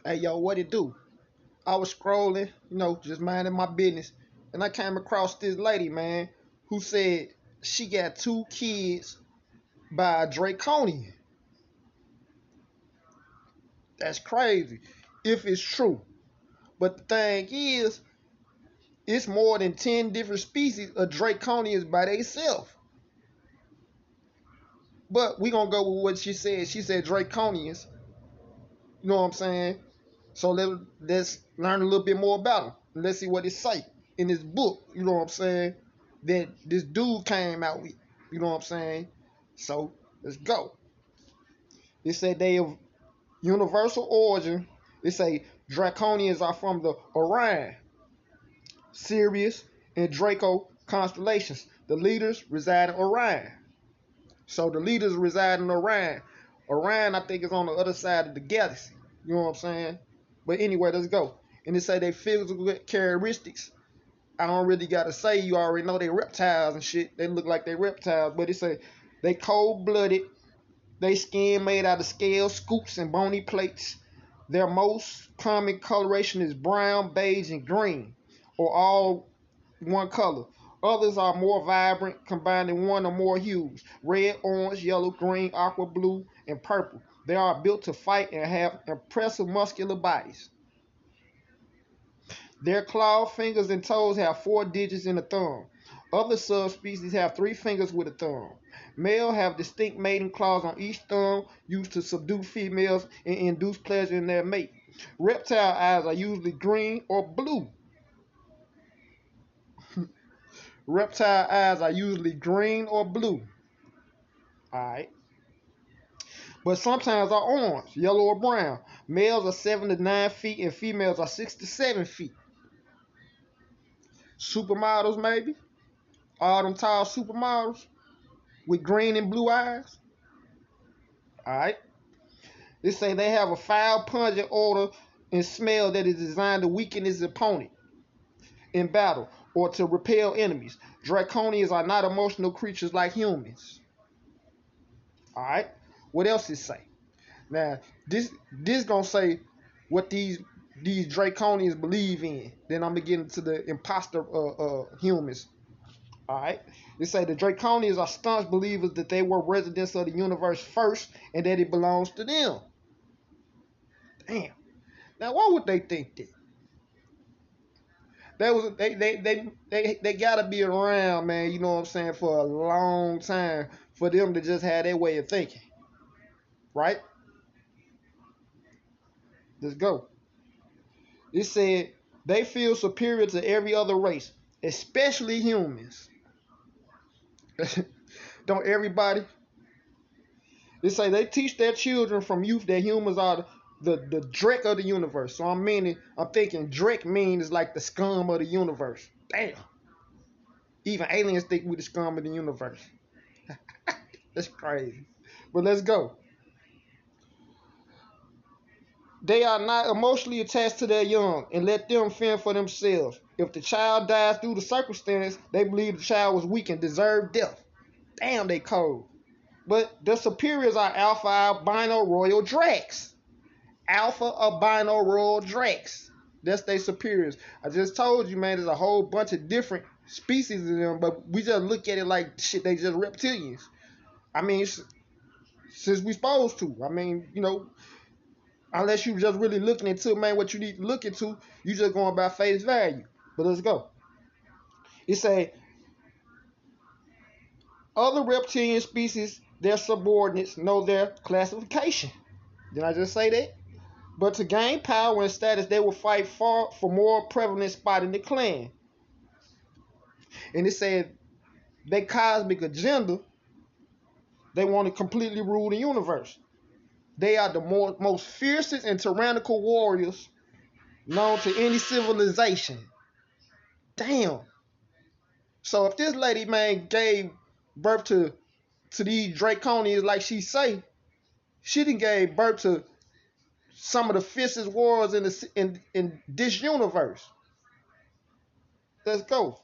Hey, yo, what it do? I was scrolling, just minding my business, and I came across this lady, man, who said she got two kids by a Draconian. That's crazy, if it's true. But the thing is, it's more than 10 different species of Draconians by themselves. But we gonna go with what she said. She said Draconians. You know what I'm saying? So let's learn a little bit more about them. Let's see what it say in this book. You know what I'm saying? That this dude came out with. You know what I'm saying? So let's go. It said they of universal origin. It say Draconians are from the Orion, Sirius, and Draco constellations. The leaders reside in Orion. So the leaders reside in Orion. Orion, I think, is on the other side of the galaxy. You know what I'm saying? But anyway, let's go. And it say they physical characteristics. I don't really gotta say, you already know they reptiles and shit. They look like they reptiles, but it say they cold blooded. They skin made out of scales, scoops, and bony plates. Their most common coloration is brown, beige, and green, or all one color. Others are more vibrant, combining one or more hues: red, orange, yellow, green, aqua blue, and purple. They are built to fight and have impressive muscular bodies. Their clawed fingers and toes have 4 digits in the thumb. Other subspecies have 3 fingers with a thumb. Males have distinct mating claws on each thumb used to subdue females and induce pleasure in their mate. Reptile eyes are usually green or blue. Reptile eyes are usually green or blue. Alright. But sometimes are orange, yellow, or brown. Males are 7 to 9 feet and females are 6 to 7 feet. Supermodels, maybe? All them tall supermodels with green and blue eyes. Alright. They say they have a foul, pungent odor and smell that is designed to weaken its opponent in battle or to repel enemies. Draconians are not emotional creatures like humans. Alright. What else it say? Now, this gonna say what these Draconians believe in. Then I'm gonna get into the imposter humans. Alright. They say the Draconians are staunch believers that they were residents of the universe first and that it belongs to them. Damn. Now why would they think that? They gotta be around, man, you know what I'm saying, for a long time for them to just have their way of thinking. Right? Let's go. It said they feel superior to every other race, especially humans. Don't everybody? They say they teach their children from youth that humans are the Drake of the universe. So I'm thinking Drake means like the scum of the universe. Damn. Even aliens think we the scum of the universe. That's crazy. But let's go. They are not emotionally attached to their young and let them fend for themselves. If the child dies due to circumstance, they believe the child was weak and deserved death. Damn, they cold. But the superiors are alpha albino royal drax. Alpha albino royal drax. That's their superiors. I just told you, man, there's a whole bunch of different species of them, but we just look at it like shit, they just reptilians. I mean, since we supposed to. I mean, unless you just really looking into, man, what you need to look into, you just going by face value. But let's go. It say other reptilian species, their subordinates know their classification. Did I just say that? But to gain power and status, they will fight for more prevalent spot in the clan. And it said their cosmic agenda, they want to completely rule the universe. They are the most fiercest and tyrannical warriors known to any civilization. Damn. So if this lady, man, gave birth to these Draconians like she say, she done gave birth to some of the fiercest warriors in this universe. Let's go.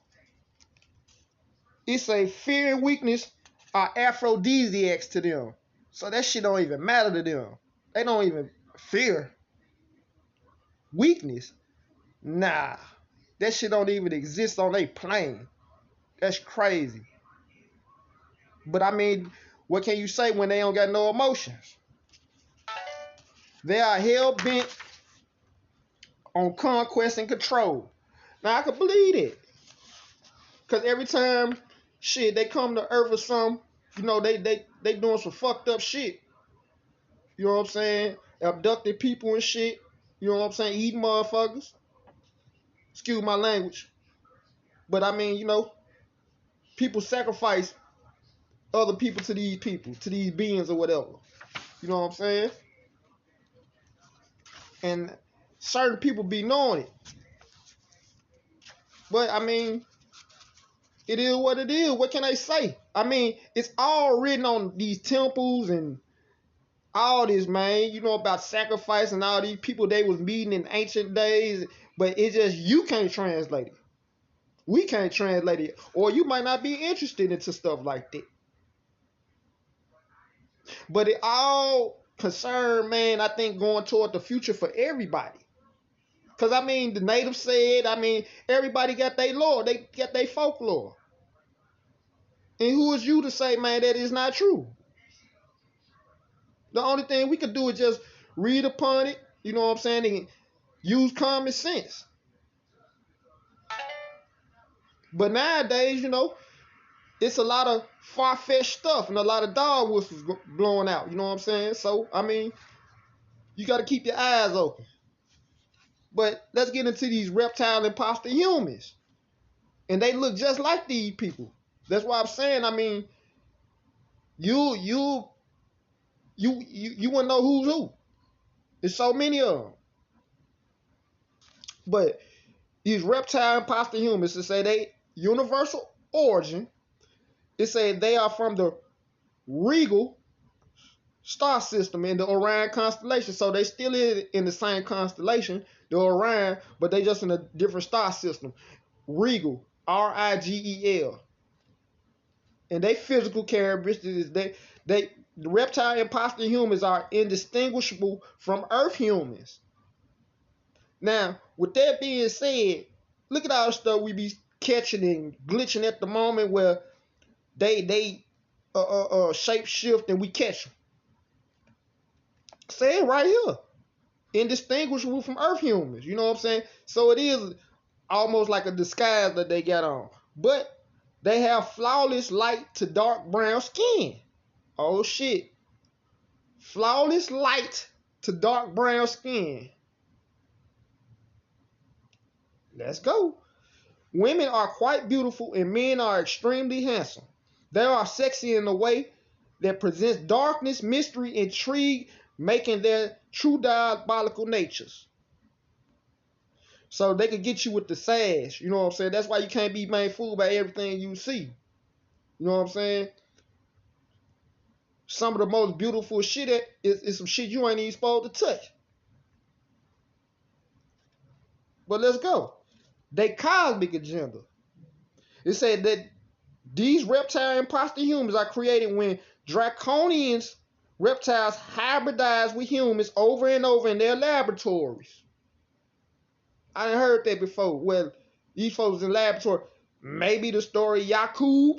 It say fear and weakness are aphrodisiacs to them. So that shit don't even matter to them. They don't even fear. weakness. Nah, that shit don't even exist on a plane. That's crazy. But I mean, what can you say when they don't got no emotions? They are hell bent on conquest and control. Now I can believe it. Cause every time shit they come to Earth or something, they doing some fucked up shit. You know what I'm saying? Abducted people and shit. You know what I'm saying? Eating motherfuckers. Excuse my language. But I mean, people sacrifice other people, to these beings or whatever. You know what I'm saying? And certain people be knowing it. But I mean, it is what it is. What can I say? I mean, it's all written on these temples and all this, man. You know about sacrifice and all these people they was meeting in ancient days. But it's just you can't translate it. We can't translate it. Or you might not be interested into stuff like that. But it all concern, man, I think going toward the future for everybody. Because, I mean, the natives said, I mean, everybody got their lore. They got their folklore. And who is you to say, man, that is not true? The only thing we could do is just read upon it, you know what I'm saying, and use common sense. But nowadays, it's a lot of far-fetched stuff and a lot of dog whistles blowing out, you know what I'm saying? So, I mean, you got to keep your eyes open. But let's get into these reptile imposter humans. And they look just like these people. That's why I'm saying, I mean, you wouldn't know who's who. There's so many of them. But these reptile imposter humans, to say they universal origin, it say they are from the Regal star system in the Orion constellation. So they still is in the same constellation, the Orion, but they just in a different star system. Regal, Rigel. And they physical characteristics, the reptile imposter humans are indistinguishable from Earth humans. Now, with that being said, look at all the stuff we be catching and glitching at the moment where they shape shift and we catch them. Say it right here. Indistinguishable from Earth humans. You know what I'm saying? So it is almost like a disguise that they got on. But they have flawless light to dark brown skin. Oh shit. Flawless light to dark brown skin. Let's go. Women are quite beautiful and men are extremely handsome. They are sexy in a way that presents darkness, mystery, intrigue, making their true diabolical natures. So they could get you with the sass. You know what I'm saying? That's why you can't be made fooled by everything you see. You know what I'm saying? Some of the most beautiful shit is some shit you ain't even supposed to touch. But let's go. They cosmic agenda. It said that these reptile imposter humans are created when Draconians reptiles hybridize with humans over and over in their laboratories. I done heard that before. Well, these folks in laboratory. Maybe the story Yakub,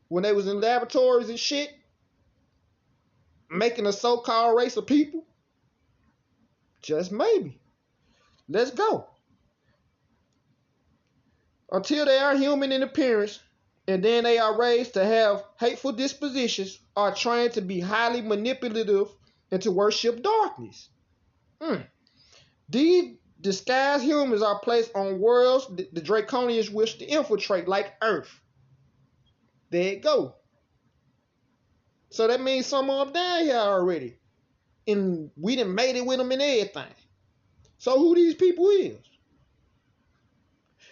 when they was in laboratories and shit, making a so-called race of people. Just maybe. Let's go. Until they are human in appearance, and then they are raised to have hateful dispositions, are trained to be highly manipulative and to worship darkness. These disguised humans are placed on worlds the Draconians wish to infiltrate, like Earth. There it go. So that means some of them down here already. And we done made it with them and everything. So who these people is?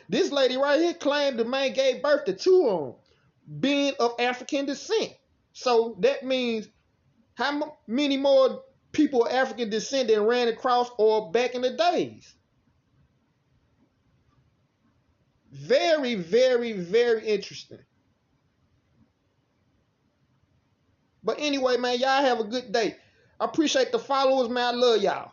This lady right here claimed the man gave birth to two of them, being of African descent. So that means how many more people of African descent than ran across or back in the days? Very, very, very interesting. But anyway, man, y'all have a good day. I appreciate the followers, man. I love y'all.